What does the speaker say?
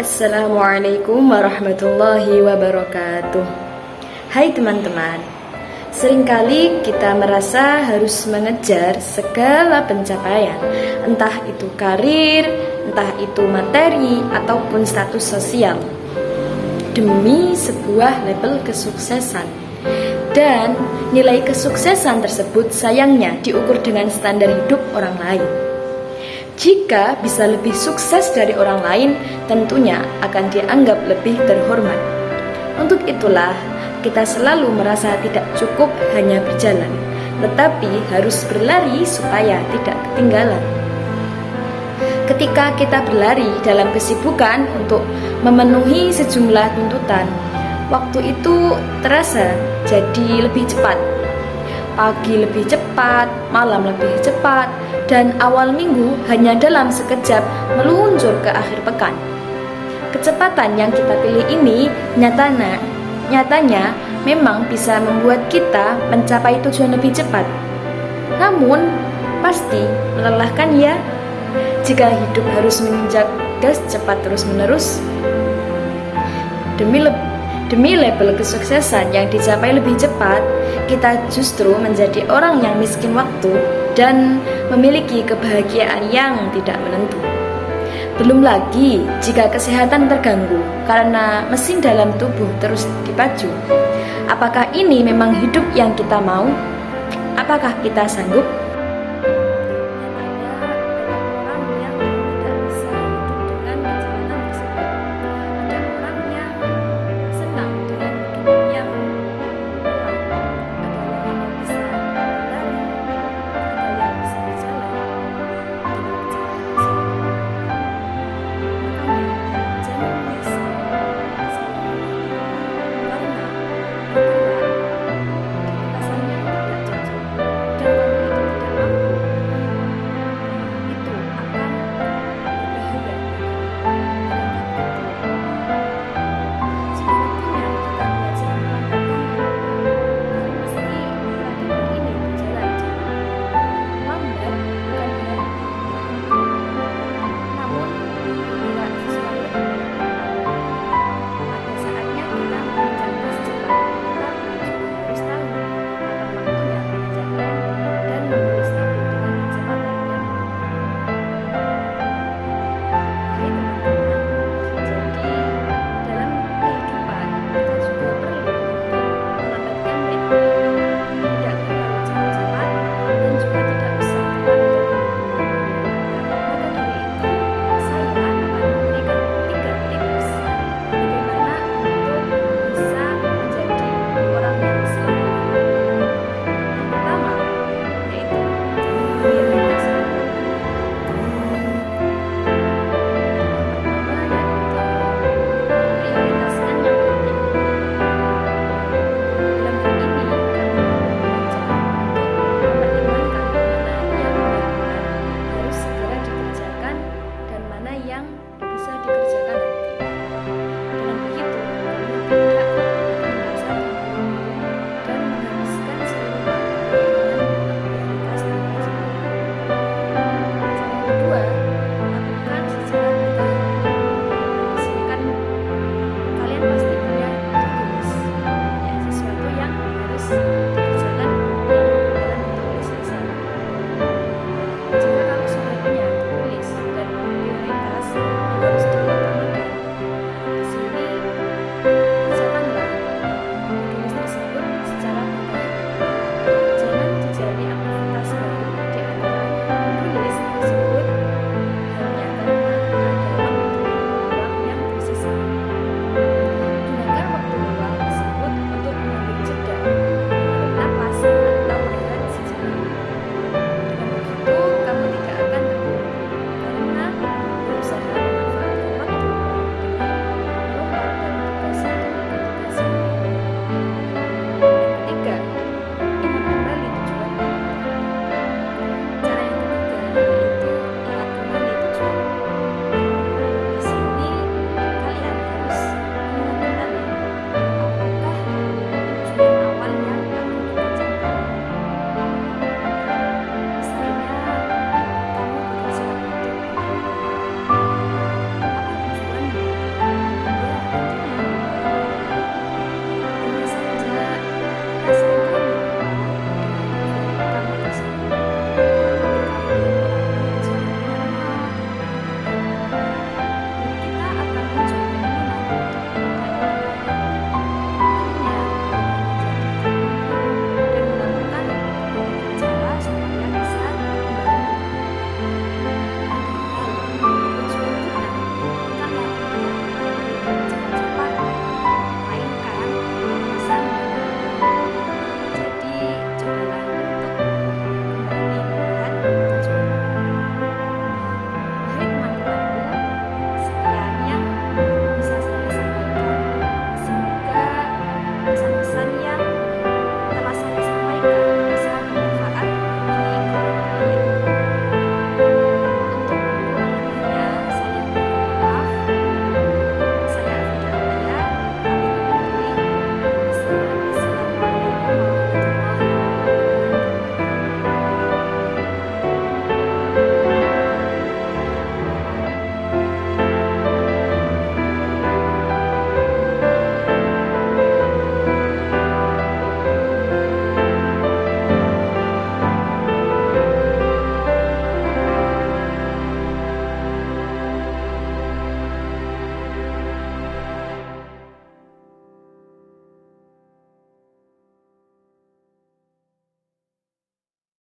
Assalamualaikum warahmatullahi wabarakatuh. Hai teman-teman, seringkali kita merasa harus mengejar segala pencapaian, entah itu karir, entah itu materi, ataupun status sosial, demi sebuah label kesuksesan. Dan nilai kesuksesan tersebut sayangnya diukur dengan standar hidup orang lain. Jika bisa lebih sukses dari orang lain, tentunya akan dianggap lebih terhormat. Untuk itulah, kita selalu merasa tidak cukup hanya berjalan, tetapi harus berlari supaya tidak ketinggalan. Ketika kita berlari dalam kesibukan untuk memenuhi sejumlah tuntutan, waktu itu terasa jadi lebih cepat. Pagi lebih cepat, malam lebih cepat, dan awal minggu hanya dalam sekejap meluncur ke akhir pekan. Kecepatan yang kita pilih ini nyatanya memang bisa membuat kita mencapai tujuan lebih cepat. Namun, pasti melelahkan ya, jika hidup harus menginjak gas cepat terus-menerus. Demi label kesuksesan yang dicapai lebih cepat, kita justru menjadi orang yang miskin waktu dan memiliki kebahagiaan yang tidak menentu. Belum lagi jika kesehatan terganggu karena mesin dalam tubuh terus dipacu. Apakah ini memang hidup yang kita mau? Apakah kita sanggup?